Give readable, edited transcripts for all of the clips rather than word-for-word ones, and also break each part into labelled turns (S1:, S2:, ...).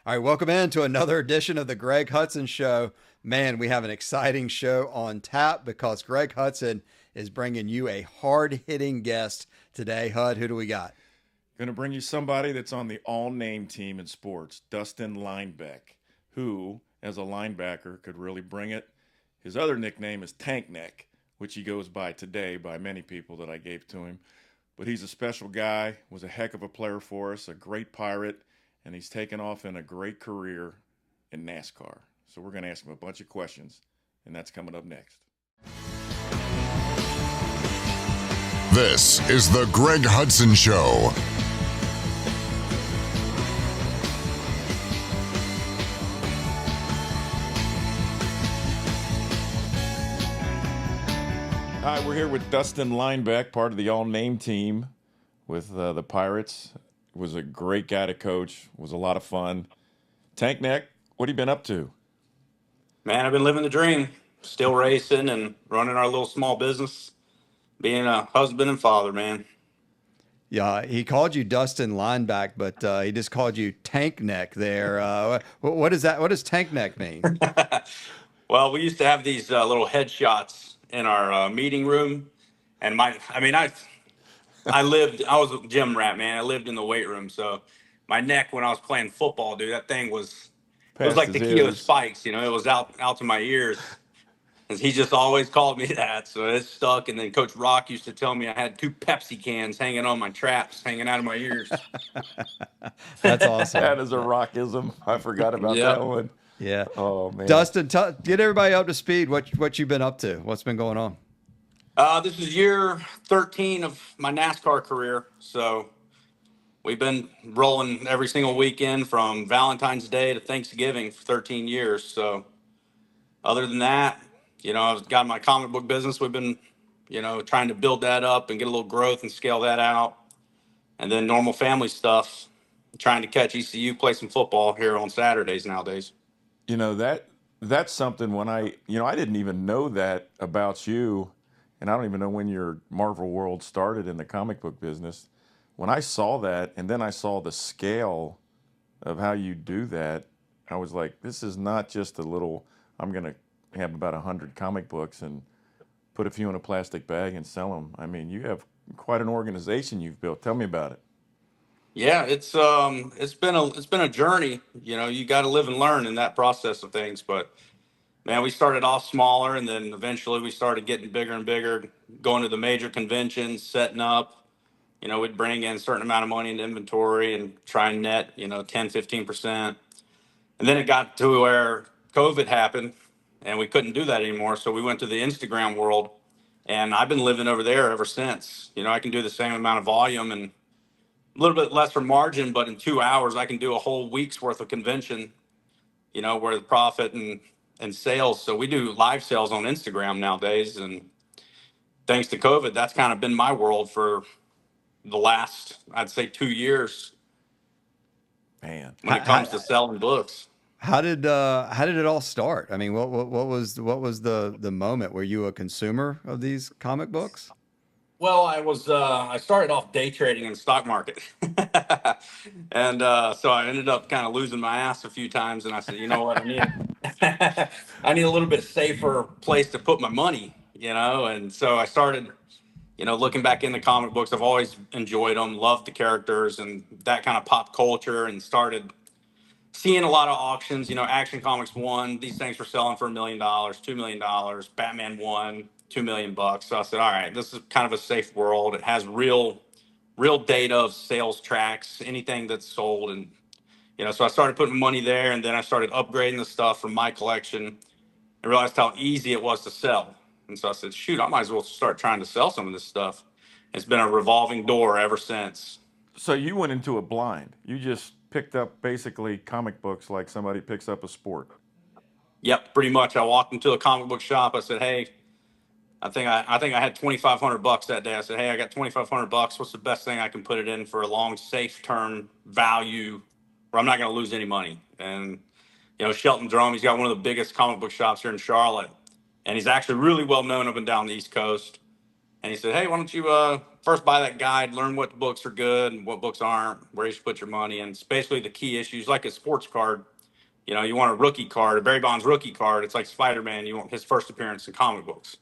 S1: All right, welcome in to another edition of the Greg Hudson Show. Man, we have an exciting show on tap because Greg Hudson is bringing you a hard-hitting guest today. Hud, who do we got?
S2: Going to bring you somebody that's on the all-name team in sports, Dustin Lineback, who, as a linebacker, could really bring it. His other nickname is Tank Neck, which he goes by today by many people that I gave to him. But he's a special guy, was a heck of a player for us, a great pirate, and he's taken off in a great career in NASCAR. So we're going to ask him a bunch of questions, and that's coming up next.
S3: This is the Greg Hudson Show.
S2: Hi, we're here with Dustin Lineback, part of the all-name team with the Pirates. Was a great guy to coach. Was a lot of fun. Tank Neck, what have you been up to?
S4: Man, I've been living the dream, still racing and running our little small business, being a husband and father, man.
S1: Yeah, he called you Dustin Lineback, but he just called you Tank Neck there. What is that? What does Tank Neck mean?
S4: Well, we used to have these little headshots in our meeting room, and I was a gym rat, man. I lived in the weight room, so my neck when I was playing football, dude, that thing it was
S2: Past
S4: like
S2: his
S4: the key of
S2: ears.
S4: spikes, it was out to my ears. And he just always called me that, so it stuck. And then Coach Rock used to tell me I had two Pepsi cans hanging on my traps, hanging out of my ears.
S1: That's awesome.
S2: That is a rockism. I forgot about
S4: Yep.
S2: that one.
S1: Yeah.
S2: Oh, man.
S1: Dustin, get everybody up to speed. What you've been up to? What's been going on?
S4: This is year 13 of my NASCAR career, so we've been rolling every single weekend from Valentine's Day to Thanksgiving for 13 years. So other than that, I've got my comic book business. We've been, trying to build that up and get a little growth and scale that out. And then normal family stuff, trying to catch ECU, play some football here on Saturdays nowadays.
S2: That's something when I didn't even know that about you, and I don't even know when your Marvel world started in the comic book business. When I saw that, and then I saw the scale of how you do that, I was like, this is not just a little, I'm going to have about 100 comic books and put a few in a plastic bag and sell them. I mean, you have quite an organization you've built. Tell me about it.
S4: Yeah, it's been a journey. You got to live and learn in that process of things. But man, we started off smaller, and then eventually we started getting bigger and bigger, going to the major conventions, setting up. We'd bring in a certain amount of money into inventory and try and net, 10, 15%. And then it got to where COVID happened and we couldn't do that anymore. So we went to the Instagram world, and I've been living over there ever since. I can do the same amount of volume and a little bit less for margin, but in 2 hours, I can do a whole week's worth of convention, where the profit and sales. So we do live sales on Instagram nowadays. And thanks to COVID, that's kind of been my world for the last, I'd say, 2 years
S2: Man.
S4: when it comes to selling books.
S1: How did it all start? I mean, what was the moment? Were you a consumer of these comic books?
S4: Well, I started off day trading in the stock market. And so I ended up kind of losing my ass a few times. And I said, you know what, I need a little bit safer place to put my money, And so I started, looking back into comic books. I've always enjoyed them, loved the characters and that kind of pop culture, and started seeing a lot of auctions. Action Comics won. These things were selling for $1 million, $2 million. Batman won $2 million. So I said, all right, this is kind of a safe world. It has real data of sales tracks, anything that's sold. And, so I started putting money there, and then I started upgrading the stuff from my collection and realized how easy it was to sell. And so I said, shoot, I might as well start trying to sell some of this stuff. It's been a revolving door ever since.
S2: So you went into it blind. You just picked up basically comic books like somebody picks up a sport.
S4: Yep, pretty much. I walked into a comic book shop. I said, "Hey, I think I had $2,500 that day." I said, "Hey, I got $2,500. What's the best thing I can put it in for a long, safe term value where I'm not going to lose any money?" And Shelton Drum, he's got one of the biggest comic book shops here in Charlotte, and he's actually really well known up and down the East Coast. And he said, "Hey, why don't you first buy that guide, learn what books are good and what books aren't, where you should put your money. And it's basically the key issues, like a sports card. You know, you want a rookie card, a Barry Bonds rookie card. It's like Spider-Man. You want his first appearance in comic books.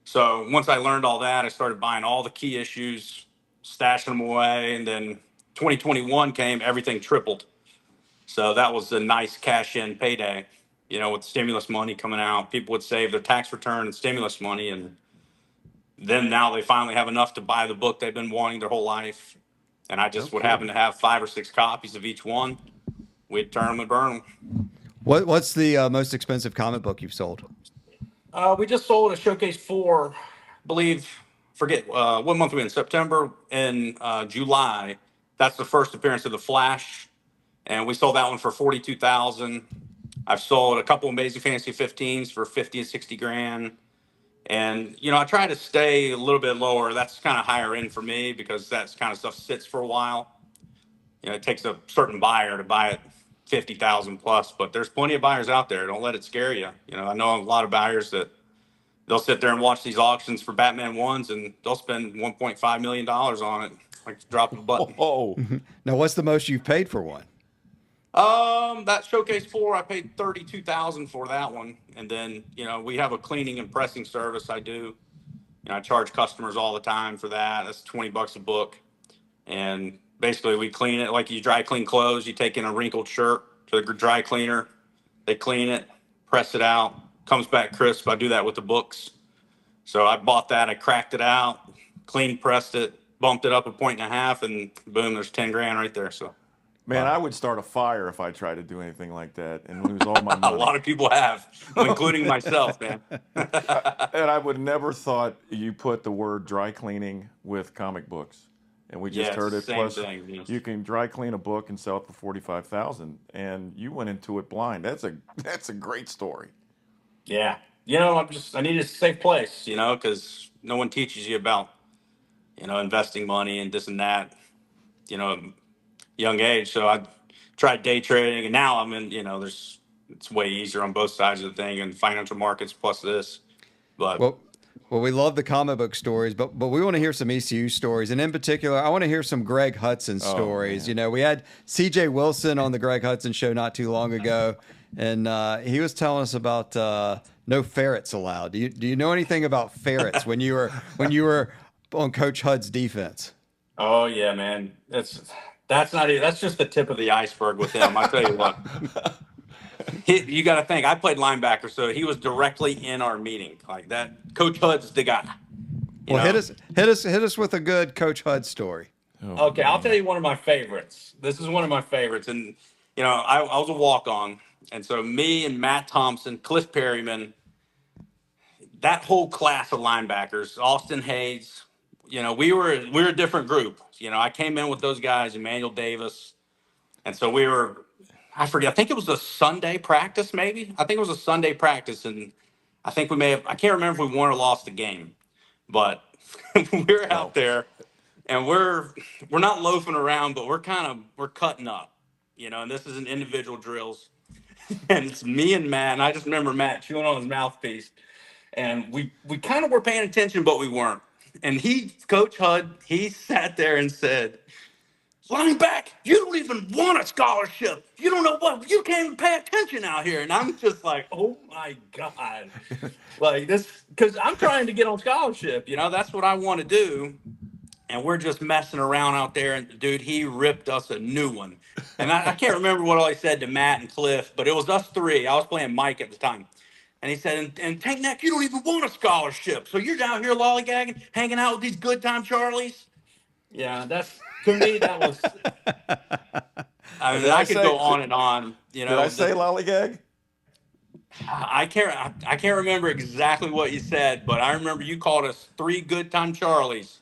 S4: So once I learned all that, I started buying all the key issues, stashing them away. And then 2021 came, everything tripled. So that was a nice cash in payday. You know, with stimulus money coming out, people would save their tax return and stimulus money. And then now they finally have enough to buy the book they've been wanting their whole life. And I just would happen to have 5 or 6 copies of each one. We'd turn them and burn them.
S1: What's the most expensive comic book you've sold?
S4: We just sold a Showcase 4, I believe, forget what month we in, September and July. That's the first appearance of the Flash. And we sold that one for 42,000. I've sold a couple Amazing Fantasy 15s for 50 and 60 grand. And, you know, I try to stay a little bit lower. That's kind of higher end for me because that kind of stuff sits for a while. You know, it takes a certain buyer to buy it 50,000 plus, but there's plenty of buyers out there. Don't let it scare you. You know, I know a lot of buyers that they'll sit there and watch these auctions for Batman ones and they'll spend $1.5 million on it. Like drop a button.
S2: Oh,
S1: Now, what's the most you've paid for one?
S4: That Showcase 4, I paid 32,000 for that one. And then, you know, we have a cleaning and pressing service I do. You know, I charge customers all the time for that. That's $20 a book. And basically we clean it like you dry clean clothes. You take in a wrinkled shirt to the dry cleaner. They clean it, press it out, comes back crisp. I do that with the books. So I bought that. I cracked it out, clean pressed it, bumped it up 1.5 points, and boom, there's 10 grand right there. So
S2: man, I would start a fire if I tried to do anything like that and lose all my
S4: a
S2: money.
S4: lot of people have, including myself, man.
S2: And I would never thought you put the word dry cleaning with comic books. And we just
S4: Yeah,
S2: heard it.
S4: same
S2: Plus,
S4: thing, yes.
S2: you can dry clean a book and sell it for 45,000. And you went into it blind. That's a great story.
S4: Yeah. You know, I need a safe place, you know, because no one teaches you about, you know, investing money and this and that, you know, young age. So I tried day trading and now I'm in, you know, it's way easier on both sides of the thing and financial markets plus this. But
S1: Well, we love the comic book stories, but we want to hear some ECU stories, and in particular, I want to hear some Greg Hudson stories.
S2: Man.
S1: You know, we had C.J. Wilson on the Greg Hudson show not too long ago, and he was telling us about no ferrets allowed. Do you know anything about ferrets when you were on Coach Hud's defense?
S4: oh yeah, man, that's not even, that's just the tip of the iceberg with him. I tell you what. You got to think. I played linebacker, so he was directly in our meeting like that. Coach Hud's the guy. You
S1: Well,
S4: know?
S1: hit us with a good Coach Hud story.
S2: Oh,
S4: Okay, I'll tell you one of my favorites. This is one of my favorites, and you know, I was a walk-on, and so me and Matt Thompson, Cliff Perryman, that whole class of linebackers, Austin Hayes, you know, we were a different group. You know, I came in with those guys, Emmanuel Davis, and so we were. I forget. I think it was a Sunday practice, maybe. I think it was a Sunday practice, and I think we may have. I can't remember if we won or lost the game, but we're out there, and we're not loafing around, but we're cutting up, you know. And this is an individual drills, and it's me and Matt. And I just remember Matt chewing on his mouthpiece, and we kind of were paying attention, but we weren't. And Coach Hud, he sat there and said, "Lineback, you don't even want a scholarship. You don't know what, you can't even pay attention out here." And I'm just like, oh my God. Like this, because I'm trying to get on scholarship, you know, that's what I want to do. And we're just messing around out there. And dude, he ripped us a new one. And I can't remember what all he said to Matt and Cliff, but it was us three. I was playing Mike at the time. And he said, and Tank Neck, you don't even want a scholarship. So you're down here lollygagging, hanging out with these good time Charlies. Yeah, that's, to me, that was, I mean, I could go on and on. You know,
S2: Did I say lollygag?
S4: I can't remember exactly what you said, but I remember you called us three good time Charlies,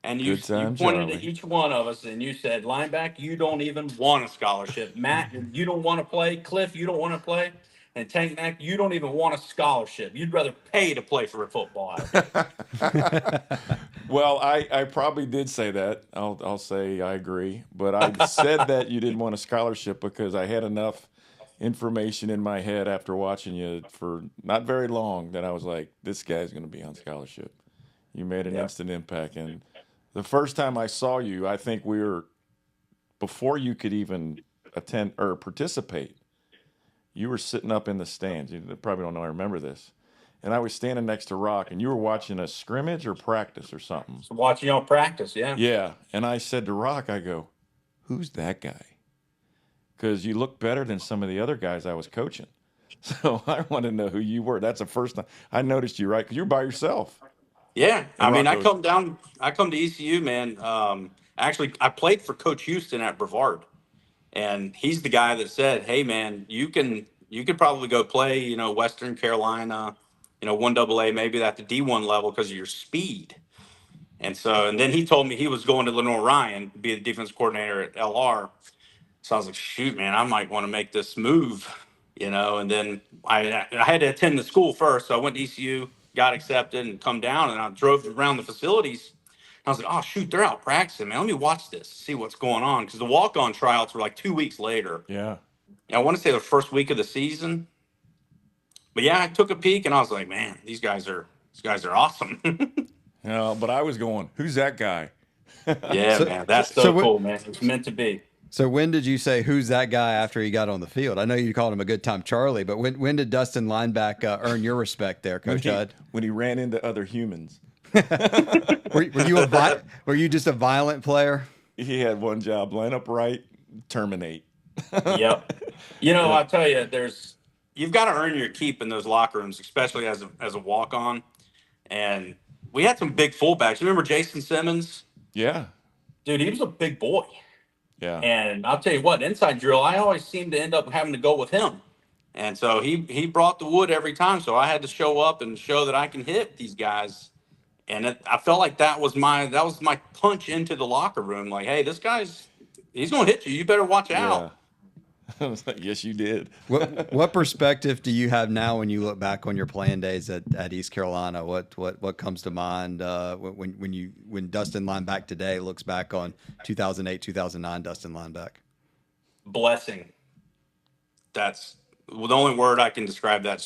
S4: and you
S2: Good time
S4: pointed at
S2: Charlie.
S4: each one of us, and you said, "Linebacker, you don't even want a scholarship. Matt, you don't want to play. Cliff, you don't want to play, and Tank Neck, you don't even want a scholarship. You'd rather pay to play for a football."
S2: Well, I probably did say that. I'll say I agree. But I said that you didn't want a scholarship because I had enough information in my head after watching you for not very long that I was like, this guy's going to be on scholarship. You made an instant impact. And The first time I saw you, I think we were before you could even attend or participate. You were sitting up in the stands. You probably don't know. I remember this. And I was standing next to Rock, and you were watching a scrimmage or practice or something.
S4: So watching y'all practice, yeah.
S2: Yeah. And I said to Rock, I go, "Who's that guy?" Because you look better than some of the other guys I was coaching. So I want to know who you were. That's the first time I noticed you, right? Because you're by yourself.
S4: Yeah, I
S2: And
S4: mean,
S2: Rock goes,
S4: I come to ECU, man. Actually, I played for Coach Houston at Brevard, and he's the guy that said, "Hey, man, you could probably go play, Western Carolina, 1AA, maybe at the D1 level because of your speed." And then he told me he was going to Lenore Ryan to be the defense coordinator at LR. So I was like, shoot, man, I might want to make this move, And then I had to attend the school first, so I went to ECU, got accepted, and come down, and I drove around the facilities. I was like, oh shoot, they're out practicing, man. Let me watch this, see what's going on, because the walk-on tryouts were like 2 weeks later.
S2: yeah.
S4: I want to say the first week of the season, but yeah, I took a peek, and I was like, man, these guys are awesome.
S2: But I was going, "Who's that guy?"
S4: Yeah,
S1: So,
S4: man, that's
S1: so,
S4: so cool, man. It's meant to be.
S1: so when did you say who's that guy after he got on the field? I know you called him a good time Charlie, but when did Dustin Lineback earn your respect there, Coach Hud?
S2: When he ran into other humans.
S1: Were you just a violent player?
S2: He had one job: line up right, terminate.
S4: Yep. I'll tell you, you've got to earn your keep in those locker rooms, especially as a walk on. And we had some big fullbacks. You remember Jason Simmons?
S2: Yeah,
S4: Dude, he was a big boy.
S2: yeah.
S4: And I'll tell you what, inside drill, I always seemed to end up having to go with him. And so he brought the wood every time. So I had to show up and show that I can hit these guys. And I felt like that was my punch into the locker room. Like, hey, he's going to hit you. You better watch
S2: Yeah.
S4: out.
S2: I was like, yes, you did.
S1: What perspective do you have now when you look back on your playing days at East Carolina? What comes to mind when Dustin Lineback today looks back on 2008, 2009 Dustin Lineback?
S4: Blessing. That's the only word I can describe that.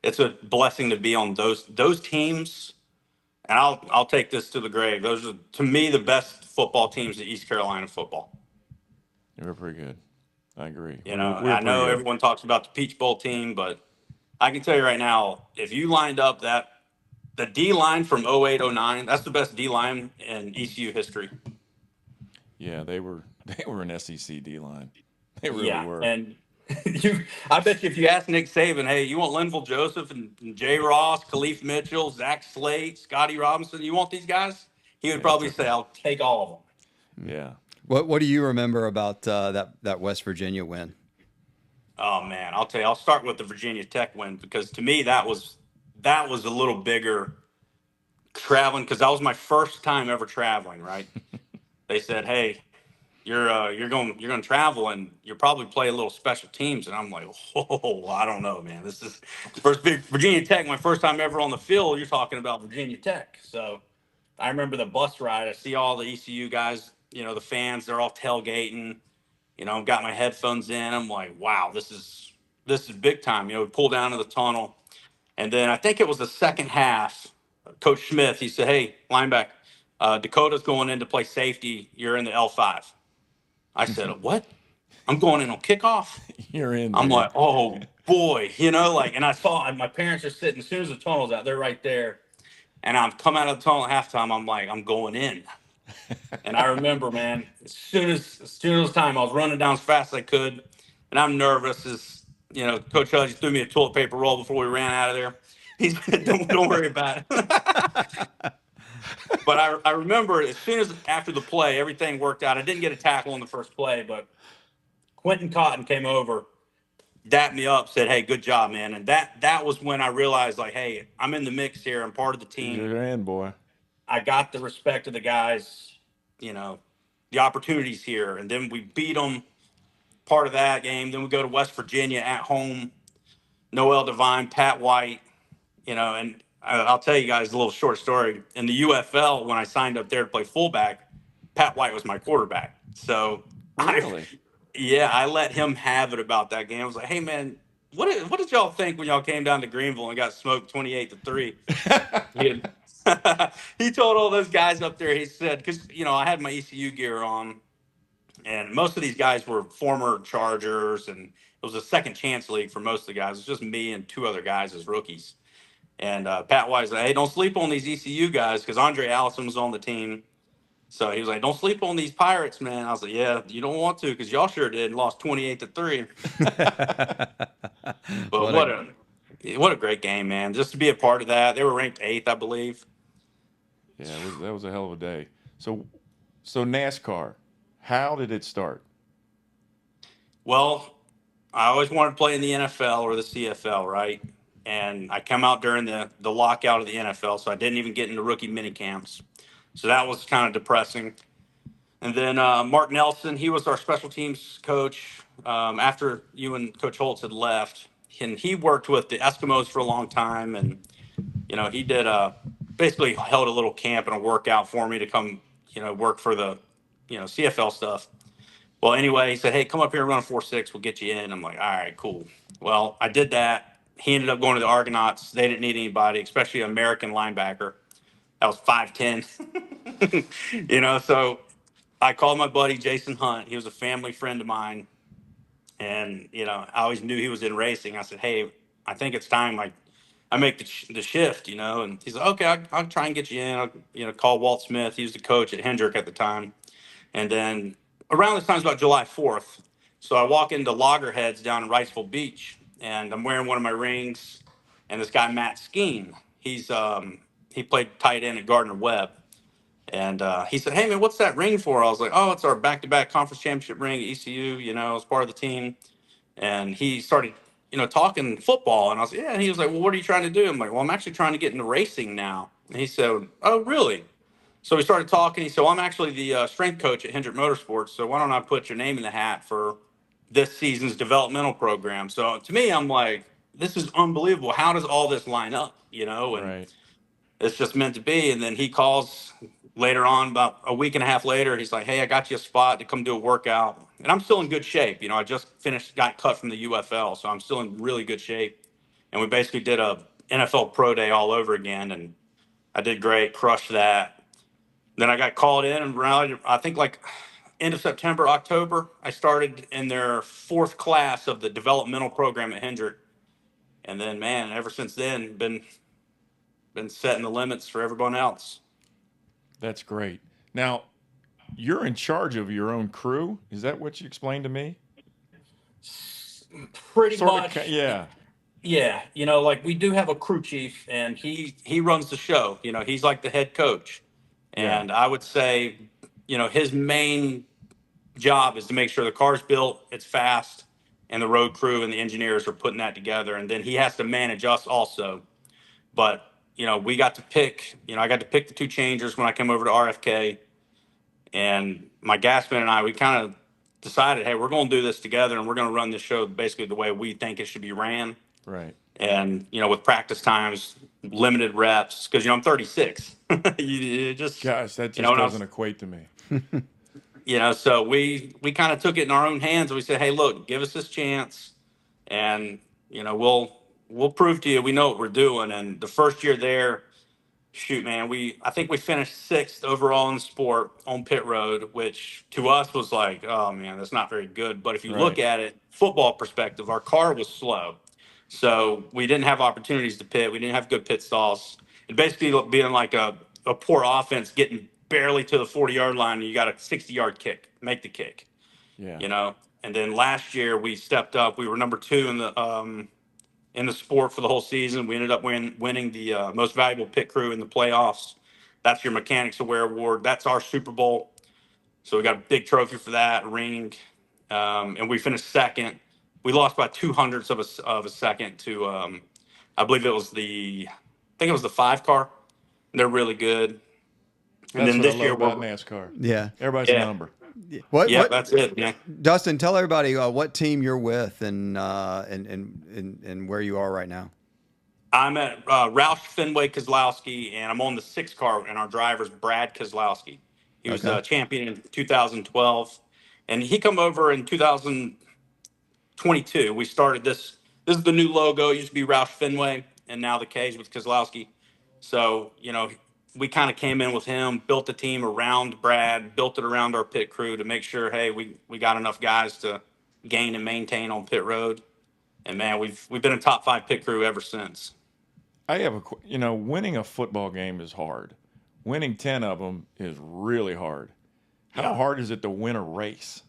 S4: It's a blessing to be on those teams. And I'll take this to the grave. Those are, to me, the best football teams in East Carolina football.
S2: You were pretty good. I agree.
S4: I know everyone talks about the Peach Bowl team, but I can tell you right now, if you lined up the D line from 08, 09, that's the best D line in ECU history.
S2: Yeah, they were an SEC D line. They really were.
S4: And I bet you if you ask Nick Saban, hey, you want Linville Joseph and Jay Ross, Khalif Mitchell, Zach Slate, Scotty Robinson, you want these guys? He would probably say, I'll take all of them.
S2: Yeah.
S1: What do you remember about that West Virginia win?
S4: Oh man, I'll tell you. I'll start with the Virginia Tech win because to me that was a little bigger traveling because that was my first time ever traveling. Right? They said, "Hey, you're going to travel and you'll probably play a little special teams." And I'm like, "Oh, I don't know, man. This is first big Virginia Tech. My first time ever on the field. You're talking about Virginia Tech." So I remember the bus ride. I see all the ECU guys. The fans. They're all tailgating. Got my headphones in. I'm like, wow, this is big time. We pull down to the tunnel. And then I think it was the second half. Coach Smith, he said, hey, linebacker, Dakota's going in to play safety. You're in the L5. I said, what? I'm going in on kickoff?
S2: You're in.
S4: I'm
S2: dude.
S4: like, oh, boy. And I saw my parents are sitting, as soon as the tunnel's out, they're right there. And I'm coming out of the tunnel at halftime. I'm like, I'm going in. And I remember, man, as soon as it was time, I was running down as fast as I could, and I'm nervous. Coach Hudson threw me a toilet paper roll before we ran out of there. He said, "Don't worry about it." But I remember as soon as after the play, everything worked out. I didn't get a tackle on the first play, but Quentin Cotton came over, dapped me up, said, "Hey, good job, man." And that was when I realized, like, hey, I'm in the mix here. I'm part of the team.
S2: You're in, boy.
S4: I got the respect of the guys, the opportunities here. And then we beat them part of that game. Then we go to West Virginia at home. Noel Devine, Pat White, and I'll tell you guys a little short story. In the UFL, when I signed up there to play fullback, Pat White was my quarterback. So
S2: Really?
S4: I let him have it about that game. I was like, hey, man, what did y'all think when y'all came down to Greenville and got smoked 28-3? He told all those guys up there, he said, because, I had my ECU gear on, and most of these guys were former Chargers, and it was a second chance league for most of the guys. It was just me and two other guys as rookies. And Pat Wise said, hey, don't sleep on these ECU guys, because Andre Allison was on the team. So he was like, don't sleep on these Pirates, man. I was like, yeah, you don't want to, because y'all sure did and lost 28-3. But what a great game, man. Just to be a part of that. They were ranked 8th, I believe.
S2: Yeah, that was a hell of a day. So NASCAR, how did it start?
S4: Well, I always wanted to play in the NFL or the CFL, right? And I come out during the lockout of the NFL, so I didn't even get into rookie mini camps. So that was kind of depressing. And then Mark Nelson, he was our special teams coach after you and Coach Holtz had left. And he worked with the Eskimos for a long time. And, he did basically held a little camp and a workout for me to come, work for the, CFL stuff. Well, anyway, he said, hey, come up here and run 4.6. We'll get you in. I'm like, all right, cool. Well, I did that. He ended up going to the Argonauts. They didn't need anybody, especially an American linebacker. That was 5'10". So I called my buddy Jason Hunt. He was a family friend of mine. And, I always knew he was in racing. I said, hey, I think it's time I make the shift, And he's like, okay, I'll try and get you in. I'll, call Walt Smith. He was the coach at Hendrick at the time. And then around this time is about July 4th. So I walk into Loggerheads down in Riceville Beach, and I'm wearing one of my rings. And this guy, Matt Skeen, he played tight end at Gardner Webb. And he said, hey, man, what's that ring for? I was like, oh, it's our back-to-back conference championship ring at ECU, as part of the team. And he started, talking football. And I was like, yeah. And he was like, well, what are you trying to do? I'm like, well, I'm actually trying to get into racing now. And he said, oh, really? So we started talking. He said, well, I'm actually the strength coach at Hendrick Motorsports. So why don't I put your name in the hat for this season's developmental program? So to me, I'm like, this is unbelievable. How does all this line up, And
S2: Right.
S4: it's just meant to be. And then he calls later on, about a week and a half later. He's like, hey, I got you a spot to come do a workout. And I'm still in good shape. I just got cut from the UFL. So I'm still in really good shape. And we basically did a NFL Pro Day all over again. And I did great, crushed that. Then I got called in and rallied, I think like end of September, October. I started in their 4th class of the developmental program at Hendrick. And then, man, ever since then, been setting the limits for everyone else.
S2: That's great. Now, you're in charge of your own crew. Is that what you explained to me?
S4: Pretty
S2: Sort
S4: much.
S2: of, yeah.
S4: Yeah. Like we do have a crew chief, and he runs the show. He's like the head coach.
S2: Yeah.
S4: And I would say, his main job is to make sure the car's built, it's fast, and the road crew and the engineers are putting that together. And then he has to manage us also. But, we got to pick, I got to pick the 2 changers when I came over to RFK. And my gasman and I, we kind of decided, hey, we're going to do this together, and we're going to run this show basically the way we think it should be ran.
S2: Right.
S4: And, with practice times, limited reps, because, I'm 36. you just,
S2: Gosh, that just doesn't equate to me.
S4: So we kind of took it in our own hands. And we said, hey, look, give us this chance. And, we'll prove to you we know what we're doing. And the first year there, shoot, man, I think we finished 6th overall in the sport on pit road, which to us was like, oh man, that's not very good. But if you look
S2: Right.
S4: at it, football perspective, our car was slow. So we didn't have opportunities to pit. We didn't have good pit stalls. It basically being like a poor offense getting barely to the 40-yard line, and you got a 60-yard kick, make the kick,
S2: Yeah.
S4: And then last year we stepped up. We were number 2 in the sport for the whole season. We ended up winning the most valuable pit crew in the playoffs. That's your Mechanics Aware Award. That's our Super Bowl. So we got a big trophy for that, ring. And we finished 2nd. We lost by 200ths of a second to, I believe it was I think it was the 5 car. They're really good. And
S2: That's
S4: then
S2: what I
S4: this
S2: love
S4: year,
S2: about NASCAR.
S1: Yeah.
S2: Everybody's a
S4: yeah,
S2: number.
S1: What,
S4: that's it, man.
S1: Dustin, tell everybody what team you're with and where you are right now.
S4: I'm at Roush Fenway Kozlowski, and I'm on the 6 car, and our driver's Brad Kozlowski. He was
S1: Okay.
S4: champion in 2012, and he come over in 2022. We started this. This is the new logo. It used to be Roush Fenway, and now the K's with Kozlowski. So we kind of came in with him, built the team around Brad, built it around our pit crew to make sure, hey, we got enough guys to gain and maintain on pit road. And man, we've been a top 5 pit crew ever since.
S2: I have winning a football game is hard. Winning 10 of them is really hard. How
S4: Yeah.
S2: hard is it to win a race?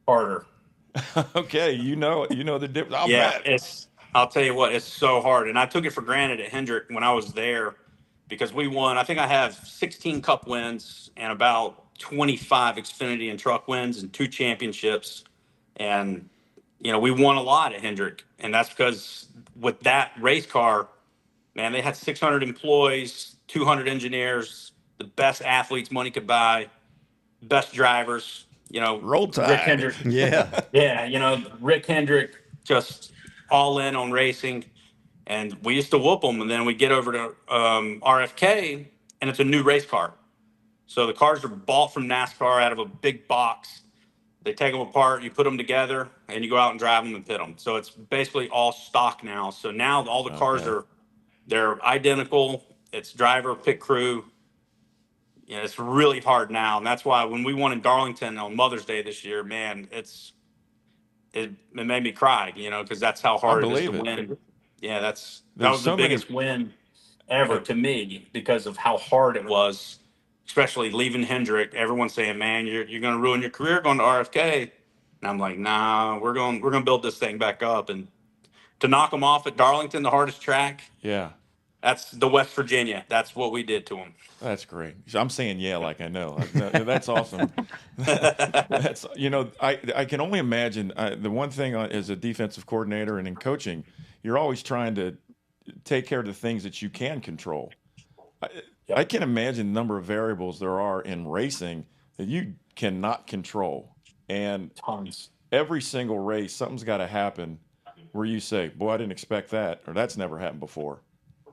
S4: Harder.
S2: Okay, you know the difference. I'll
S4: Yeah,
S2: bet.
S4: I'll tell you what, it's so hard. And I took it for granted at Hendrick when I was there because we won. I think I have 16 cup wins and about 25 Xfinity and truck wins and 2 championships. And, we won a lot at Hendrick. And that's because with that race car, man, they had 600 employees, 200 engineers, the best athletes money could buy, best drivers.
S2: Roll
S4: Rick
S2: Tide.
S4: Hendrick.
S1: Yeah.
S4: Yeah, Rick Hendrick just all in on racing, and we used to whoop them. And then we get over to RFK, and it's a new race car. So the cars are bought from NASCAR out of a big box. They take them apart, you put them together, and you go out and drive them and pit them. So it's basically all stock now. So now all the cars
S2: Okay.
S4: they're identical. It's driver, pit crew. It's really hard now, and that's why when we won in Darlington on Mother's Day this year, man, it made me cry, because that's how
S2: I
S4: hard it is to
S2: believe it.
S4: win. Yeah, that
S2: There's
S4: was the
S2: so many.
S4: biggest win ever to me because of how hard it was, especially leaving Hendrick. Everyone's saying, "Man, you're going to ruin your career going to RFK," and I'm like, "Nah, we're going to build this thing back up." And to knock them off at Darlington, the hardest track,
S2: Yeah,
S4: that's the West Virginia. That's what we did to them.
S2: that's great. I'm saying yeah, like I know. That's awesome. That's I can only imagine. The one thing as a defensive coordinator and in coaching, you're always trying to take care of the things that you can control. I can imagine the number of variables there are in racing that you cannot control, and
S4: Tons.
S2: every single race, something's got to happen where you say, "Boy, I didn't expect that," or "That's never happened before."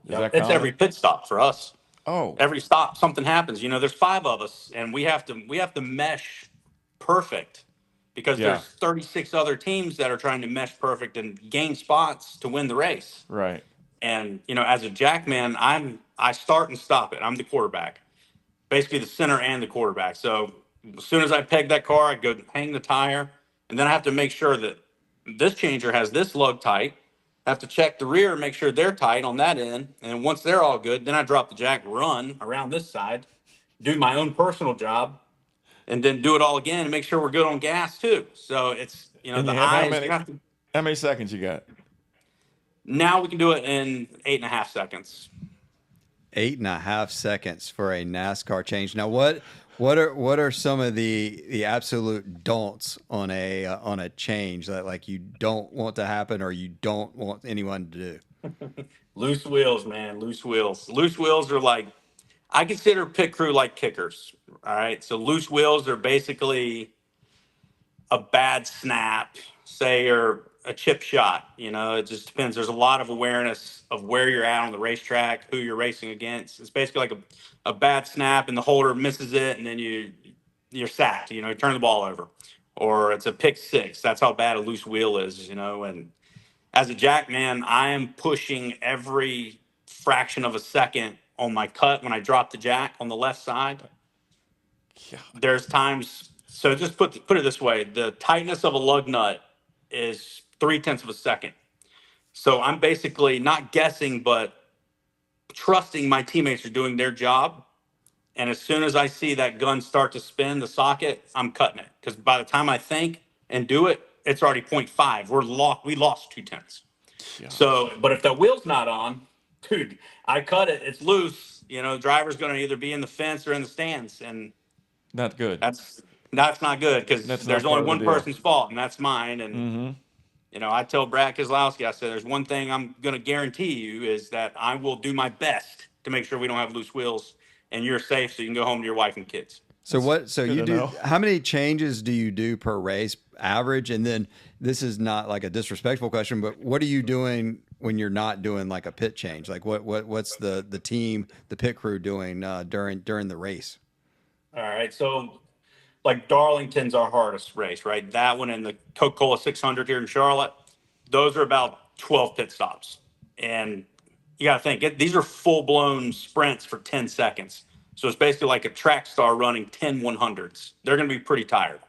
S2: Is that
S4: It's
S2: common?
S4: every pit stop for us.
S2: Oh,
S4: Every stop something happens. There's 5 of us, and we have to mesh perfect because
S2: yeah,
S4: there's 36 other teams that are trying to mesh perfect and gain spots to win the race.
S2: right.
S4: And as a jackman, I start and stop it. I'm the quarterback, basically the center and the quarterback. So as soon as I peg that car, I go hang the tire, and then I have to make sure that this changer has this lug tight. I have to check the rear, make sure they're tight on that end, and once they're all good, then I drop the jack, run around this side, do my own personal job, and then do it all again and make sure we're good on gas too. So it's
S2: And you
S4: the
S2: have how
S4: eyes.
S2: many? How many seconds you got?
S4: Now we can do it in 8.5 seconds.
S1: 8.5 seconds for a NASCAR change. Now, what are some of the absolute don'ts on a change that like you don't want to happen or you don't want anyone to do?
S4: Loose wheels, man. Loose wheels. Loose wheels are like, I consider pit crew like kickers. All right. So loose wheels are basically a bad snap, say, or a chip shot. It just depends. There's a lot of awareness of where you're at on the racetrack, who you're racing against. It's basically like a bad snap and the holder misses it, and then you're sacked. You turn the ball over, or it's a pick six. That's how bad a loose wheel is. And as a jack man, I am pushing every fraction of a second on my cut when I drop the jack on the left side.
S2: Yeah.
S4: There's times. So just put it this way: the tightness of a lug nut is 0.3 of a second. So I'm basically not guessing, but trusting my teammates are doing their job. And as soon as I see that gun start to spin the socket, I'm cutting it because by the time I think and do it, it's already 0.5. We lost 0.2.
S2: Yeah.
S4: So, but if the wheel's not on, dude, I cut it. It's loose. The driver's going to either be in the fence or in the stands, and
S2: Not good.
S4: that's not good because
S2: That's
S4: there's
S2: not part
S4: only
S2: of the
S4: one
S2: deal.
S4: person's fault, and that's mine. And
S2: Mm-hmm.
S4: I tell Brad Keselowski, I said, "There's one thing I'm going to guarantee you is that I will do my best to make sure we don't have loose wheels, and you're safe, so you can go home to your wife and kids."
S1: So what? So
S2: good
S1: you
S2: to
S1: do?
S2: know.
S1: How many changes do you do per race, average? And then this is not like a disrespectful question, but what are you doing when you're not doing like a pit change? Like what's the team, the pit crew doing during the race?
S4: All right, so like Darlington's our hardest race, right? That one and the Coca-Cola 600 here in Charlotte, those are about 12 pit stops. And, you got to think these are full blown sprints for 10 seconds. So it's basically like a track star running 10 100s. They're going to be pretty tired.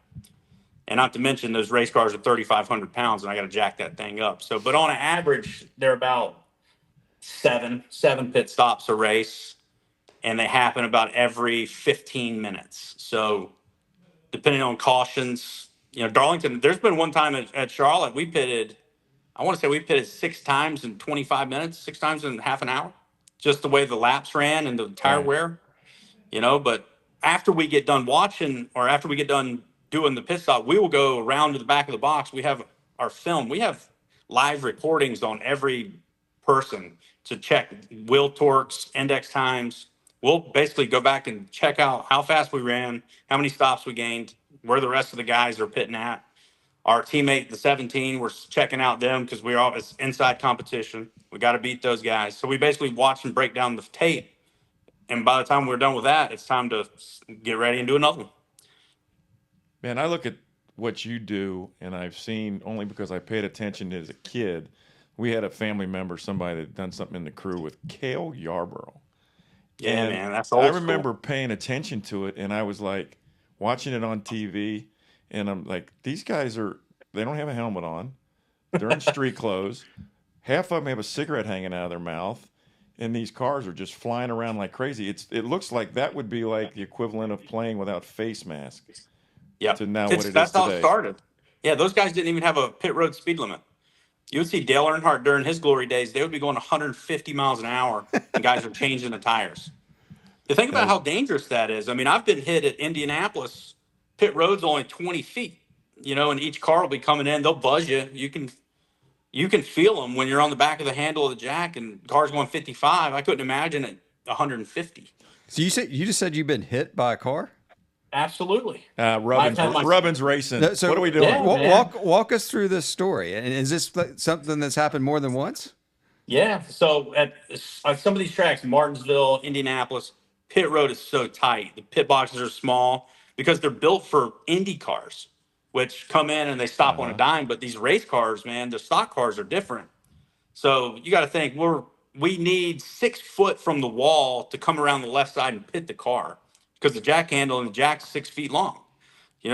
S4: And not to mention those race cars are 3,500 pounds, and I got to jack that thing up. So, but on an average, they're about seven pit stops a race, and they happen about every 15 minutes. So, depending on cautions, Darlington. There's been one time at Charlotte we pitted. I want to say we pitted 6 times in 25 minutes, 6 times in half an hour, just the way the laps ran and the tire
S2: Right.
S4: wear. But after we get done watching or after we get done doing the pit stop, we will go around to the back of the box. We have our film. We have live recordings on every person to check wheel torques, index times. We'll basically go back and check out how fast we ran, how many stops we gained, where the rest of the guys are pitting at. Our teammate, the 17, we're checking out them because we're all it's inside competition. We got to beat those guys. So we basically watch and break down the tape. And by the time we're done with that, it's time to get ready and do another one.
S2: Man, I look at what you do, and I've seen only because I paid attention as a kid. We had a family member, somebody that had done something in the crew with Cale Yarborough.
S4: Yeah,
S2: And
S4: man, that's old
S2: I
S4: school.
S2: remember paying attention to it, and I was like watching it on TV, and I'm like, these guys they don't have a helmet on. They're in street clothes. Half of them have a cigarette hanging out of their mouth, and these cars are just flying around like crazy. It looks like that would be like the equivalent of playing without face masks.
S4: Yeah,
S2: To now what it is
S4: that's how it
S2: today.
S4: started. Yeah, those guys didn't even have a pit road speed limit. You would see Dale Earnhardt during his glory days; they would be going 150 miles an hour, and guys are changing the tires. You think about how dangerous that is. I mean, I've been hit at Indianapolis. Pit road's only 20 feet, and each car will be coming in. They'll buzz you. You can feel them when you're on the back of the handle of the jack and cars going 55. I couldn't imagine at 150.
S1: So you just said you've been hit by a car?
S4: Absolutely.
S2: Rubbins Racing.
S1: No, so
S2: what are we doing?
S4: Yeah.
S1: Walk us through this story. And is this something that's happened more than once?
S4: Yeah. So at some of these tracks, Martinsville, Indianapolis, pit road is so tight. The pit boxes are small because they're built for Indy cars, which come in and they stop on a dime. But these race cars, man, the stock cars are different. So you got to think we need 6 foot from the wall to come around the left side and pit the car because the jack handle and the jack's 6 feet long.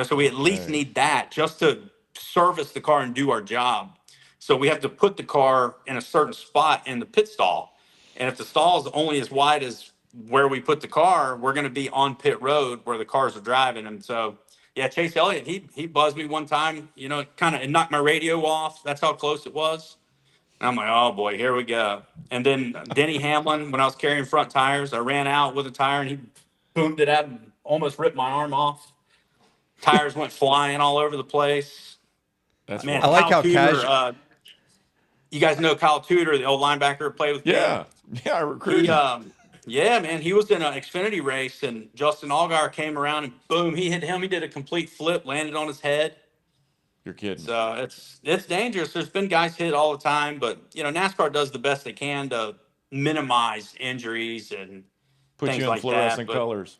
S4: So we at least need that just to service the car and do our job. So we have to put the car in a certain spot in the pit stall. And if the stall is only as wide as where we put the car, we're going to be on pit road where the cars are driving. And so, yeah, Chase Elliott, he buzzed me one time, kind of knocked my radio off. That's how close it was. And I'm like, oh boy, here we go. And then Denny Hamlin, when I was carrying front tires, I ran out with a tire and he boomed it out and almost ripped my arm off. Tires went flying all over the place.
S2: That's
S1: I like how casual.
S4: You guys know Kyle Tudor, the old linebacker who played with me.
S2: Yeah, I recruited him.
S4: Yeah, man, he was in an Xfinity race, and Justin Allgaier came around and boom, he hit him. He did a complete flip, landed on his head.
S2: You're kidding.
S4: So it's dangerous. There's been guys hit all the time, but NASCAR does the best they can to minimize injuries and
S2: Put
S4: things
S2: you in
S4: like
S2: fluorescent
S4: that.
S2: colors.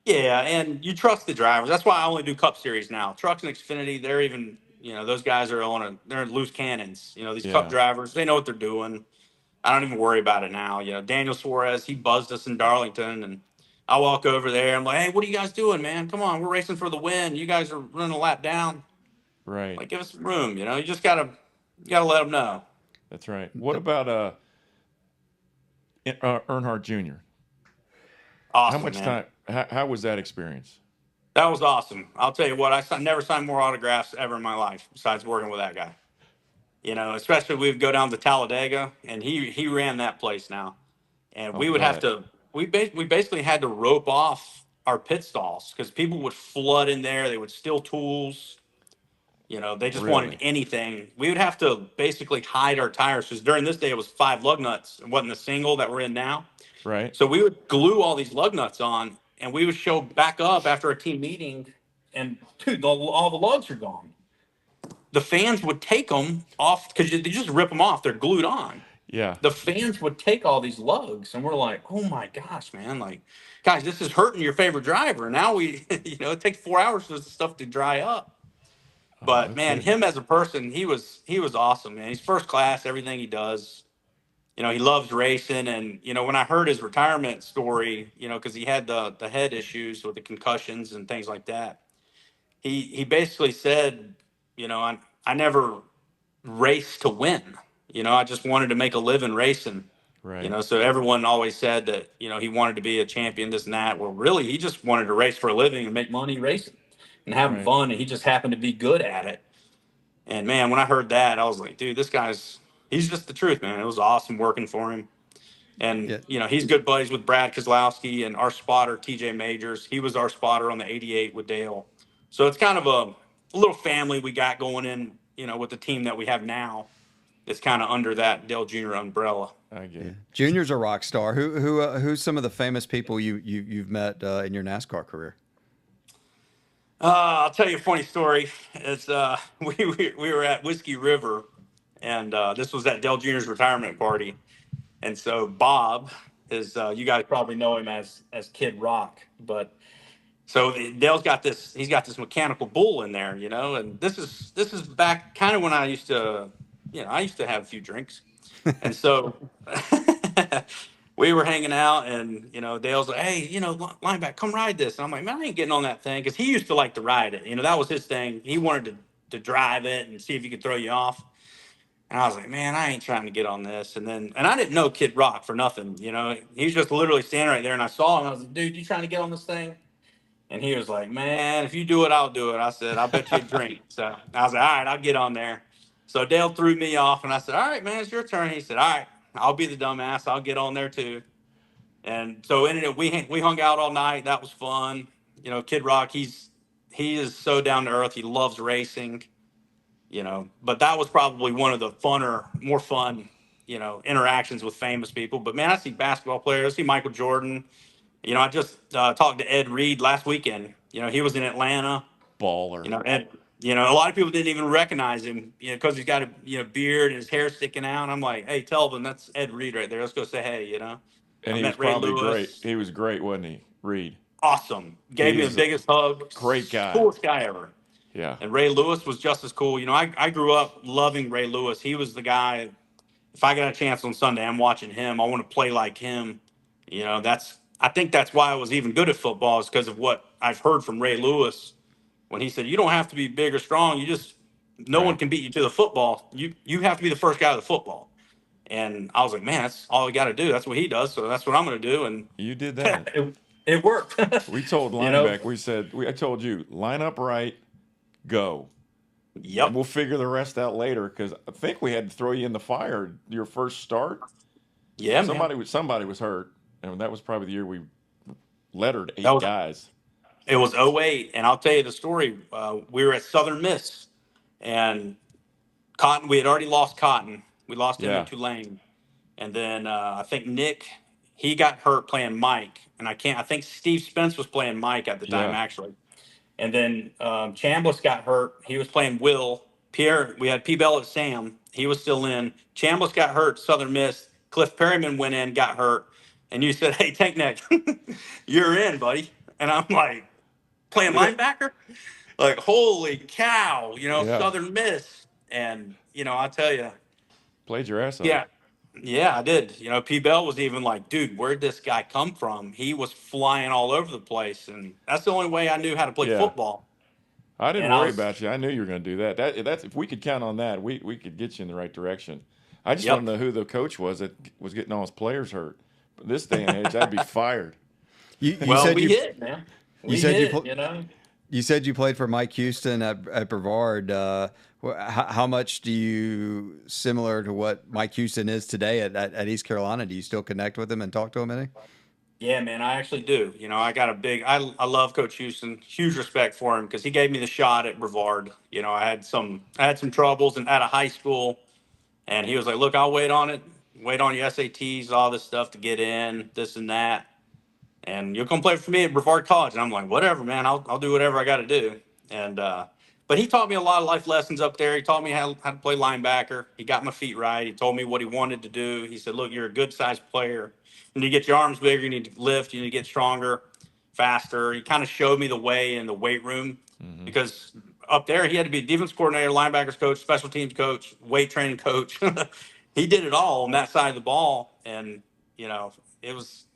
S4: Yeah, and you trust the drivers. That's why I only do Cup Series now. Trucks and Xfinity, they're even those guys are they're loose cannons. These Cup drivers, they know what they're doing. I don't even worry about it now. Daniel Suarez, he buzzed us in Darlington, and I walk over there. I'm like, hey, what are you guys doing, man? Come on, we're racing for the win. You guys are running a lap down.
S2: Right.
S4: Like, give us some room. You just gotta let them know.
S2: That's right. What about Earnhardt Jr.?
S4: Awesome.
S2: How much
S4: man.
S2: time? How was that experience?
S4: That was awesome. I'll tell you what, never signed more autographs ever in my life besides working with that guy. Especially we'd go down to Talladega, and he ran that place now, and we would have to we basically had to rope off our pit stalls because people would flood in there. They would steal tools. They just wanted anything. We would have to basically hide our tires because during this day it was 5 lug nuts. It wasn't the single that we're in now.
S2: Right.
S4: So we would glue all these lug nuts on, and we would show back up after a team meeting, and dude, all the lugs are gone. The fans would take them off because they just rip them off. They're glued on.
S2: Yeah.
S4: The fans would take all these lugs, and we're like, oh my gosh, man! Like, guys, this is hurting your favorite driver. Now it takes 4 hours for this stuff to dry up. But man, him as a person, he was awesome, man. He's first class, everything he does. he loves racing. And, when I heard his retirement story, because he had the head issues with the concussions and things like that, he basically said, I never raced to win. I just wanted to make a living racing.
S2: Right.
S4: So everyone always said that, he wanted to be a champion, this and that. Well, really, he just wanted to race for a living and make money racing and having
S2: Right.
S4: fun. And he just happened to be good at it. And man, when I heard that, I was like, dude, he's just the truth, man. It was awesome working for him. And,
S1: Yeah.
S4: he's good buddies with Brad Kozlowski and our spotter, TJ Majors. He was our spotter on the 88 with Dale. So it's kind of a little family we got going in, with the team that we have now. It's kind of under that Dale Jr. umbrella.
S2: I get it.
S1: Junior's a rock star. Who's some of the famous people you've met in your NASCAR career?
S4: I'll tell you a funny story. It's we were at Whiskey River, and this was at Dale Jr.'s retirement party. And so Bob is you guys probably know him as Kid Rock, but so Dale's got this. He's got this mechanical bull in there, and this is back kind of when I used to, I used to have a few drinks, and so we were hanging out, and Dale's like, hey, Lineback, come ride this. And I'm like, man, I ain't getting on that thing, because he used to like to ride it. That was his thing. He wanted to drive it and see if he could throw you off. And I was like, man, I ain't trying to get on this. And I didn't know Kid Rock for nothing. He was just literally standing right there, and I saw him. I was like, dude, you trying to get on this thing? And he was like, man, if you do it, I'll do it. I said, I'll bet you a drink. So I was like, all right, I'll get on there. So Dale threw me off, and I said, all right, man, it's your turn. He said, all right, I'll be the dumbass. I'll get on there too. And so we hung out all night. That was fun. Kid Rock, he is so down to earth. He loves racing. But that was probably one of the more fun, interactions with famous people. But man, I see basketball players. I see Michael Jordan. I just talked to Ed Reed last weekend. He was in Atlanta.
S2: Baller.
S4: Ed. A lot of people didn't even recognize him, because he's got a beard and his hair sticking out. And I'm like, hey, tell them that's Ed Reed right there. Let's go say hey.
S2: And
S4: I
S2: he was
S4: met Ray
S2: probably
S4: Lewis.
S2: great. He was great, wasn't he, Reed?
S4: Awesome. Gave me
S2: He's
S4: the biggest hug.
S2: great guy.
S4: Coolest guy ever.
S2: Yeah.
S4: And Ray Lewis was just as cool. I grew up loving Ray Lewis. He was the guy. If I got a chance on Sunday, I'm watching him. I want to play like him. I think that's why I was even good at football, is because of what I've heard from Ray Lewis when he said, you don't have to be big or strong. No one can beat you to the football. You have to be the first guy to the football. And I was like, man, that's all we got to do. That's what he does. So that's what I'm going to do. And
S2: You did that.
S4: it worked.
S2: We told Lineback, I told you, line up right, go.
S4: Yep.
S2: And we'll figure the rest out later, because I think we had to throw you in the fire your first start.
S4: Yeah,
S2: somebody was hurt, and that was probably the year we lettered 8 guys.
S4: It was 08, and I'll tell you the story. We were at Southern Miss, and Cotton. We had already lost Cotton. We lost him to Tulane, and then I think Nick, he got hurt playing Mike, and I think Steve Spence was playing Mike at the time actually. And then Chambliss got hurt. He was playing Will. Pierre, we had P. Bell at Sam. He was still in. Chambliss got hurt, Southern Miss. Cliff Perryman went in, got hurt. And you said, hey, Tank Neck, you're in, buddy. And I'm like, playing linebacker? Like, holy cow, Southern Miss. And, I'll tell you.
S2: Played your ass off.
S4: Yeah, I did. P. Bell was even like, dude, where'd this guy come from? He was flying all over the place. And that's the only way I knew how to play football.
S2: I didn't worry about you. I knew you were going to do that. That's if we could count on that, we could get you in the right direction. I just want to know who the coach was that was getting all his players hurt. But this day and age, I'd be fired.
S4: You said we hit, man. You
S1: said you played for Mike Houston at Brevard. How much do you, similar to what Mike Houston is today at East Carolina, do you still connect with him and talk to him any?
S4: Yeah, man, I actually do. I got I love Coach Houston. Huge respect for him, because he gave me the shot at Brevard. I had some troubles out of high school, and he was like, look, I'll wait on it. Wait on your SATs, all this stuff to get in, this and that. And you'll come play for me at Brevard College. And I'm like, whatever, man, I'll do whatever I got to do. And, but he taught me a lot of life lessons up there. He taught me how to play linebacker. He got my feet right. He told me what he wanted to do. He said, look, you're a good sized player. You need to get your arms bigger. You need to lift. You need to get stronger, faster. He kind of showed me the way in the weight room, because up there he had to be defense coordinator, linebackers coach, special teams coach, weight training coach. he did it all on that side of the ball, and you know, it's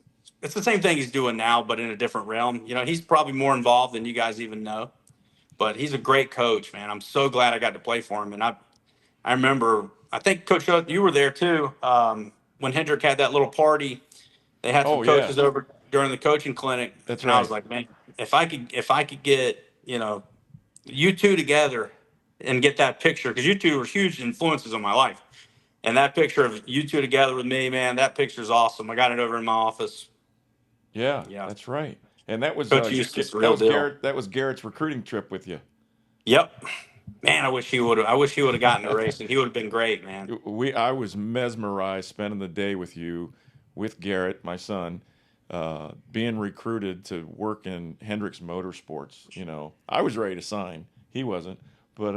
S4: the same thing he's doing now, but in a different realm. You know, he's probably more involved than you guys even know, but he's a great coach, man. I'm so glad I got to play for him, and I remember, I think Coach Hutt, you were there too, when Hendrick had that little party. They had some
S2: Oh yeah,
S4: coaches over during the coaching clinic,
S2: that's
S4: and I was
S2: right.
S4: like, man, if I could get, you know, you two together and get that picture, because you two were huge influences on my life. And that picture of you two together with me, man, that picture's awesome. I got it over in my office.
S2: Yeah,
S4: Yeah.
S2: that's right. And that was
S4: Coach Eustace, real deal.
S2: That was Garrett's recruiting trip with you.
S4: Yep. Man, I wish he would have gotten to racing. He would have been great, man.
S2: I was mesmerized spending the day with you, with Garrett, my son, being recruited to work in Hendricks Motorsports. You know, I was ready to sign. He wasn't, but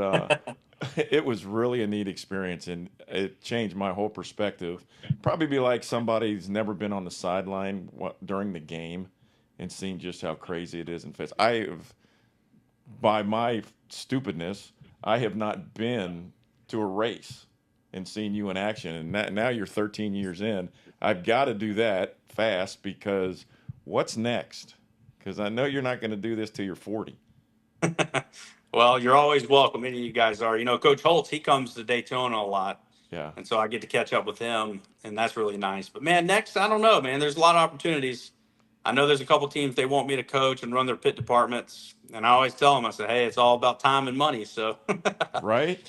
S2: it was really a neat experience, and it changed my whole perspective. Probably be like somebody who's never been on the sideline during the game and seen just how crazy it is in Fitz. I have, by my stupidness, I have not been to a race and seen you in action. And now you're 13 years in. I've got to do that fast because what's next? Because I know you're not going to do this till you're 40.
S4: Well, you're always welcome. Any of you guys are. You know, Coach Holtz, he comes to Daytona a lot.
S2: Yeah.
S4: And so I get to catch up with him, and that's really nice. But, man, next, I don't know, man. There's a lot of opportunities. I know there's a couple teams they want me to coach and run their pit departments. And I always tell them, I said, hey, it's all about time and money. So,
S2: Right?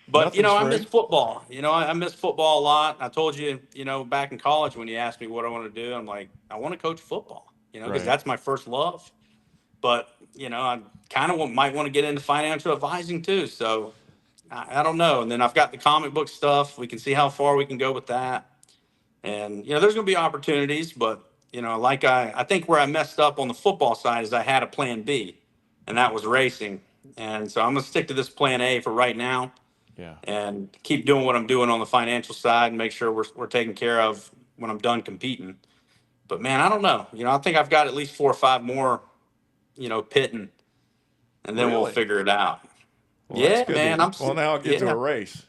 S4: but, you
S2: Nothing's
S4: know, I miss
S2: free.
S4: football. You know, I miss football a lot. I told you, you know, back in college when you asked me what I want to do, I'm like, I want to coach football, you know, because
S2: Right.
S4: that's my first love. But, you know, I kind of might want to get into financial advising too. So I don't know. And then I've got the comic book stuff. We can see how far we can go with that. And, you know, there's going to be opportunities, but, you know, like I think where I messed up on the football side is I had a plan B, and that was racing. And so I'm going to stick to this plan A for right now
S2: Yeah.
S4: and keep doing what I'm doing on the financial side and make sure we're taken care of when I'm done competing. But man, I don't know. You know, I think I've got at least 4 or 5 more, you know, pitting, and then we'll
S2: Really?
S4: figure it out.
S2: Well, that's
S4: Yeah,
S2: good.
S4: man.
S2: Well, now I'll get to a
S4: Yeah.
S2: race.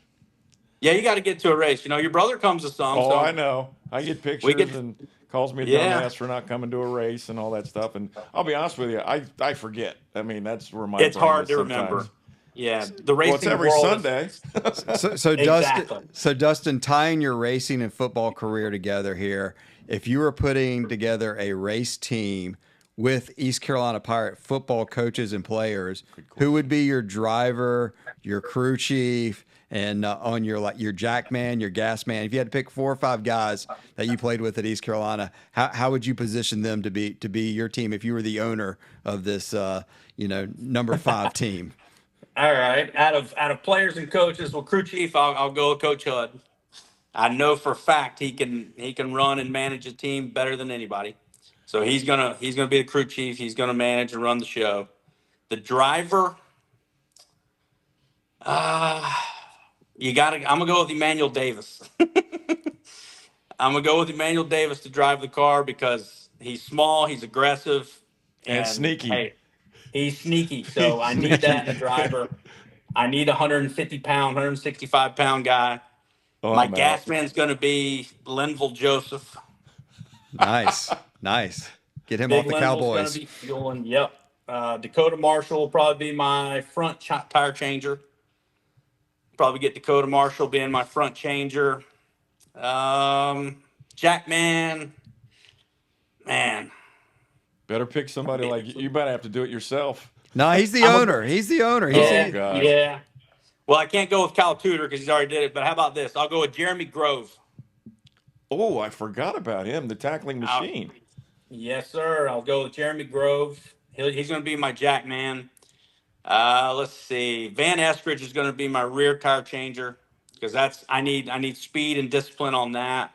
S4: Yeah, you got to get to a race. You know, your brother comes to some,
S2: Oh, I
S4: so
S2: know. I get
S4: we
S2: pictures
S4: get.
S2: and calls me a
S4: Yeah,
S2: dumbass for not coming to a race and all that stuff. And I'll be honest with you, I forget. I mean, that's where my
S4: it's
S2: brain
S4: hard
S2: is
S4: to remember.
S2: sometimes.
S4: Yeah, the
S2: Well, it's
S4: racing
S2: every
S4: world
S2: Sunday.
S4: is
S1: Dustin,
S4: exactly.
S1: Dustin, tying your racing and football career together here, if you were putting together a race team with East Carolina Pirate football coaches and players, who would be your driver, your crew chief, and on your your jack man, your gas man? If you had to pick 4 or 5 guys that you played with at East Carolina, how would you position them to be your team if you were the owner of this number 5 team?
S4: All right, out of players and coaches, well, crew chief, I'll go with Coach Hud. I know for a fact he can run and manage a team better than anybody. So he's gonna be the crew chief. He's gonna manage and run the show. The driver, uh, I'm gonna go with Emmanuel Davis. I'm gonna go with Emmanuel Davis to drive the car because he's small, he's aggressive,
S2: And
S4: and
S2: sneaky.
S4: hey, he's sneaky.
S2: He's
S4: So I need
S2: sneaky.
S4: that in a driver. I need a 150-pound, 165-pound guy.
S2: Oh,
S4: My
S2: I'm out.
S4: gas man's gonna be Linville Joseph.
S1: Nice, nice. Get him off
S4: Big
S1: the
S4: Linville's gonna
S1: Cowboys.
S4: be fueling. Yep. Dakota Marshall will probably be my front tire changer. Probably get Dakota Marshall being my front changer. Jackman, man.
S2: Better pick somebody like you. You better have to do it yourself.
S1: No, he's the
S4: I'm a
S1: owner. He's the owner. He's
S2: Oh,
S4: yeah,
S1: the,
S2: God.
S4: yeah. Well, I can't go with Cal Tudor because he's already did it. But how about this? I'll go with Jeremy Grove.
S2: Oh, I forgot about him, the tackling
S4: I'll,
S2: machine.
S4: yes, sir. I'll go with Jeremy Grove. He's going to be my jack man. Let's see. Van Eskridge is going to be my rear tire changer because I need speed and discipline on that.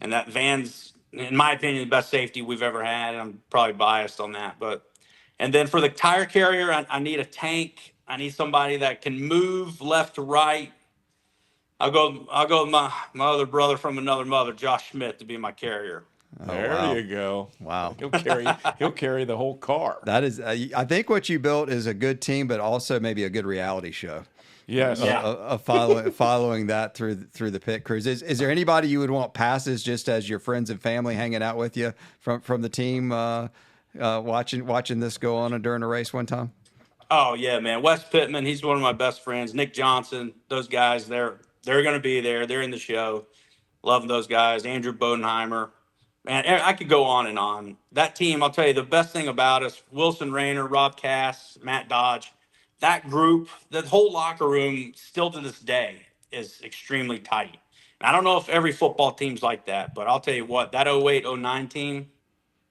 S4: And that Van's, in my opinion, the best safety we've ever had. I'm probably biased on that, and then for the tire carrier, I need a tank. I need somebody that can move left to right. I'll go with my other brother from another mother, Josh Schmidt, to be my carrier.
S1: oh
S2: There
S1: wow,
S2: you go.
S1: wow.
S2: He'll carry the whole car.
S1: That is, I think what you built is a good team, but also maybe a good reality show.
S2: Yes.
S4: Yeah.
S1: Following that through the pit crews. Is there anybody you would want passes just as your friends and family hanging out with you from the team watching this go on during a race one time?
S4: Oh yeah, man. Wes Pittman, he's one of my best friends. Nick Johnson, those guys, they're going to be there. They're in the show. Loving those guys. Andrew Bodenheimer. Man, I could go on and on. That team, I'll tell you, the best thing about us, Wilson Rayner, Rob Cass, Matt Dodge, that group, that whole locker room, still to this day, is extremely tight. And I don't know if every football team's like that, but I'll tell you what, that 08-09 team,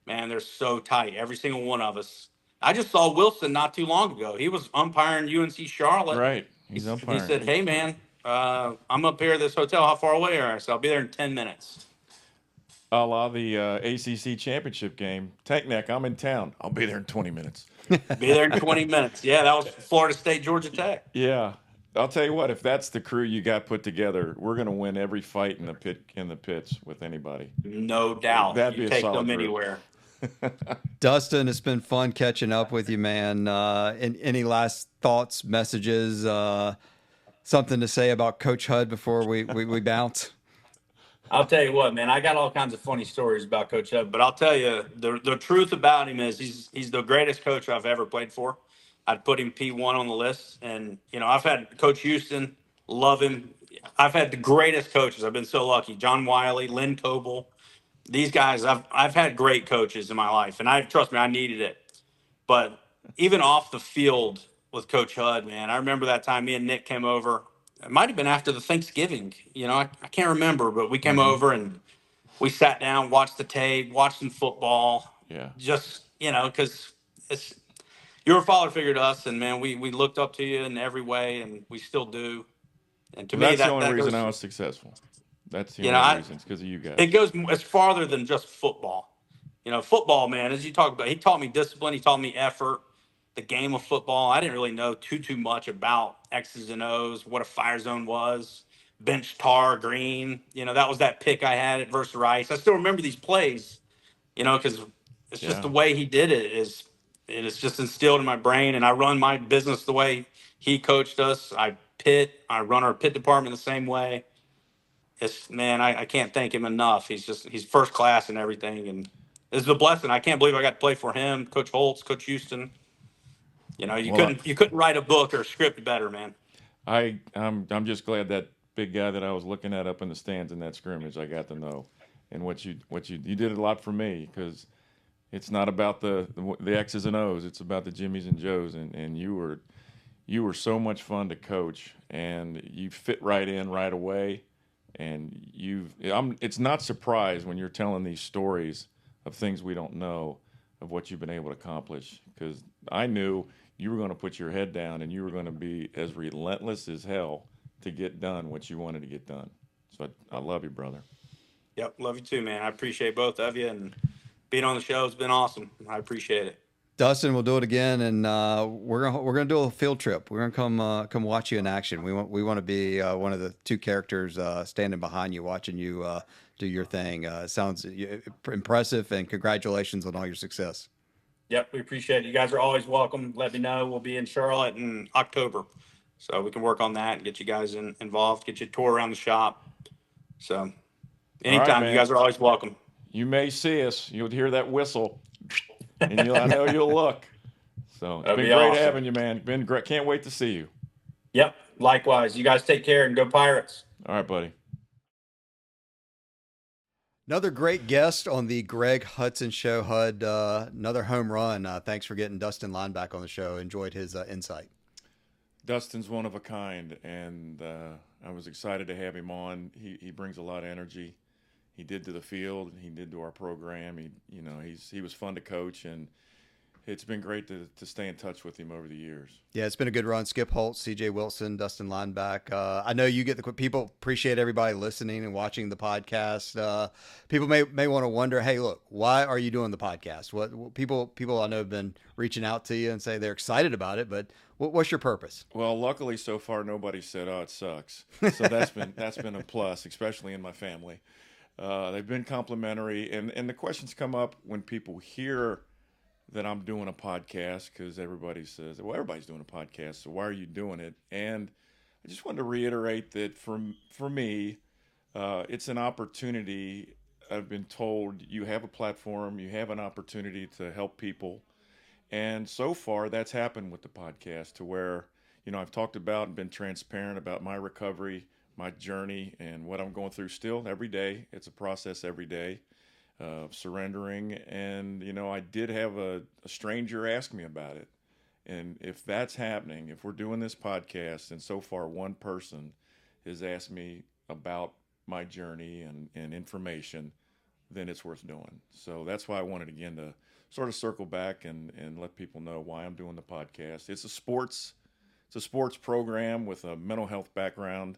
S4: man, they're so tight. Every single one of us. I just saw Wilson not too long ago. He was umpiring UNC Charlotte.
S2: Right.
S4: He,
S2: He's
S4: he
S2: umpiring.
S4: said, "Hey, man, I'm up here at this hotel. How far away are you?" I said, "I'll be there in 10 minutes."
S2: A la the ACC championship game. Tank Neck, I'm in town. I'll be there in 20 minutes.
S4: Be there in 20 minutes. Yeah, that was Florida State, Georgia Tech.
S2: Yeah. I'll tell you what, if that's the crew you got put together, we're going to win every fight in the pits with anybody.
S4: No doubt.
S2: That'd be
S4: You
S2: a
S4: take
S2: solid
S4: them
S2: group.
S4: anywhere.
S1: Dustin, it's been fun catching up with you, man. Any last thoughts, messages, something to say about Coach Hud before we bounce?
S4: I'll tell you what, man, I got all kinds of funny stories about Coach Hub, but I'll tell you the truth about him is he's the greatest coach I've ever played for. I'd put him P1 on the list. And, I've had Coach Houston, love him. I've had the greatest coaches. I've been so lucky. John Wiley, Lynn Coble. These guys, I've had great coaches in my life, and trust me, I needed it. But even off the field with Coach Hud, man, I remember that time me and Nick came over. It might have been after the Thanksgiving. I can't remember, but we came over and we sat down, watched the tape, watched some football.
S2: Yeah.
S4: Just, because it's you're a father figure to us, and man, we looked up to you in every way, and we still do. And to
S2: Well,
S4: me,
S2: that's the only
S4: that
S2: reason
S4: goes,
S2: I was successful. That's the
S4: you know,
S2: only
S4: I,
S2: reason. It's because of you guys.
S4: it goes as farther than just football. Football, man, as you talk about, he taught me discipline, he taught me effort, the game of football. I didn't really know too much about X's and O's, what a fire zone was, bench tar, green. That was that pick I had at versus Rice. I still remember these plays, because it's just the
S2: Yeah.
S4: way he did it's just instilled in my brain, and I run my business the way he coached us. I run our pit department the same way. Man, I can't thank him enough. He's first class and everything, and it's a blessing. I can't believe I got to play for him, Coach Holtz, Coach Houston. You
S2: Well,
S4: couldn't write a book or a script better, man.
S2: I'm just glad that big guy that I was looking at up in the stands in that scrimmage I got to know, and what you did a lot for me, because it's not about the X's and O's, it's about the Jimmys and Joes, and you were so much fun to coach, and you fit right in right away, and it's not surprised when you're telling these stories of things we don't know of what you've been able to accomplish, because I knew you were going to put your head down and you were going to be as relentless as hell to get done what you wanted to get done. So I love you, brother.
S4: Yep, love you too, man. I appreciate both of you, and being on the show has been awesome. I appreciate it.
S1: Dustin, we'll do it again, and we're gonna do a field trip. We're gonna come watch you in action. We want to be one of the two characters standing behind you, watching you do your thing. Sounds impressive, and congratulations on all your success.
S4: Yep, we appreciate it. You guys are always welcome. Let me know. We'll be in Charlotte in October, so we can work on that and get you guys involved, get you a tour around the shop. So
S2: All right,
S4: anytime, you
S2: man.
S4: guys are always welcome.
S2: You may see us. You'll hear that whistle, and I know you'll look. So it's
S4: That'd
S2: been
S4: be
S2: great
S4: awesome.
S2: having you, man. Been great. Can't wait to see you.
S4: Yep, likewise. You guys take care and go Pirates.
S2: All right, buddy.
S1: Another great guest on the Greg Hudson Show, Hud. Another home run. Thanks for getting Dustin Lineback on the show. Enjoyed his insight.
S2: Dustin's one of a kind, and I was excited to have him on. He brings a lot of energy. He did to the field. He did to our program. He was fun to coach, and it's been great to stay in touch with him over the years. Yeah,
S1: it's been a good run. Skip Holtz, C.J. Wilson, Dustin Lineback. I know you get people appreciate everybody listening and watching the podcast. People may want to wonder, hey, look, why are you doing the podcast? What people I know have been reaching out to you and say they're excited about it, but what's your purpose?
S2: Well, luckily so far nobody said, "Oh, it sucks." So that's been a plus, especially in my family. They've been complimentary, and the questions come up when people hear that I'm doing a podcast, because everybody says, well, everybody's doing a podcast, so why are you doing it? And I just wanted to reiterate that for me, it's an opportunity. I've been told you have a platform, you have an opportunity to help people. And so far, that's happened with the podcast to where, I've talked about and been transparent about my recovery, my journey, and what I'm going through still every day. It's a process every day of surrendering. And, I did have a stranger ask me about it. And if that's happening, if we're doing this podcast, and so far one person has asked me about my journey and information, then it's worth doing. So that's why I wanted again to sort of circle back and let people know why I'm doing the podcast. It's a sports program with a mental health background,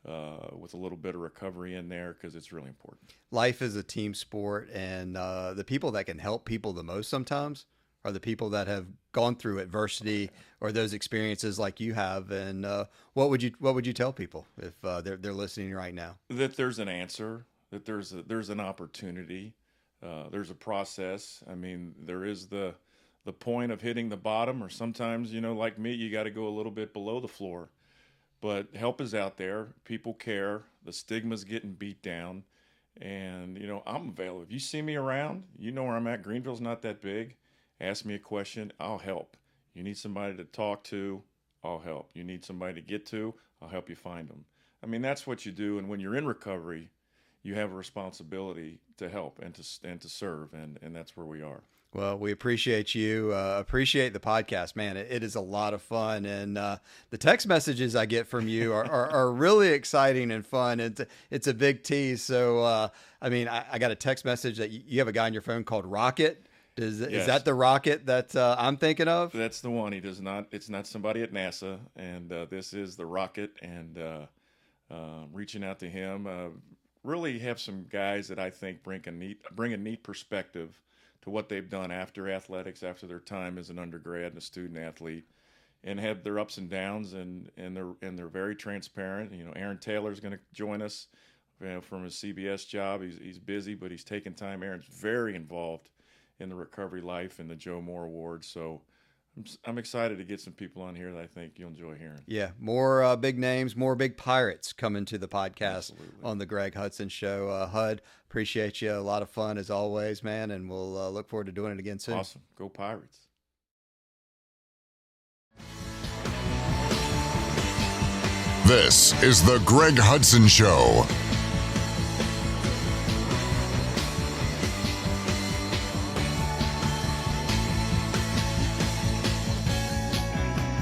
S2: with a little bit of recovery in there because it's really important.
S1: Life is a team sport, and the people that can help people the most sometimes are the people that have gone through adversity or those experiences like you have. And what would you tell people if they're listening right now?
S2: That there's an answer, that there's an opportunity, there's a process. I mean, there is the point of hitting the bottom, or sometimes, like me, you got to go a little bit below the floor. But help is out there. People care. The stigma's getting beat down. And, I'm available. If you see me around, you know where I'm at. Greenville's not that big. Ask me a question, I'll help. You need somebody to talk to, I'll help. You need somebody to get to, I'll help you find them. I mean, that's what you do. And when you're in recovery, you have a responsibility to help and to serve. And that's where we are.
S1: Well, we appreciate you. Appreciate the podcast, man. It is a lot of fun, and the text messages I get from you are really exciting and fun. It's a big tease. So, I got a text message that you have a guy on your phone called Rocket. Is that the Rocket that I'm thinking of?
S2: That's the one. It's not somebody at NASA, and this is the Rocket. And reaching out to him, really have some guys that I think bring a neat perspective to what they've done after athletics, after their time as an undergrad and a student athlete, and have their ups and downs, and they're very transparent. Aaron Taylor's going to join us from his CBS job. He's busy, but he's taking time. Aaron's very involved in the recovery life and the Joe Moore Award. So I'm excited to get some people on here that I think you'll enjoy hearing.
S1: Yeah, more big names, more big pirates coming to the podcast.
S2: Absolutely.
S1: On the Greg Hudson Show. Hud, appreciate you. A lot of fun as always, man, and we'll look forward to doing it again soon.
S2: Awesome. Go Pirates.
S3: This is the Greg Hudson Show.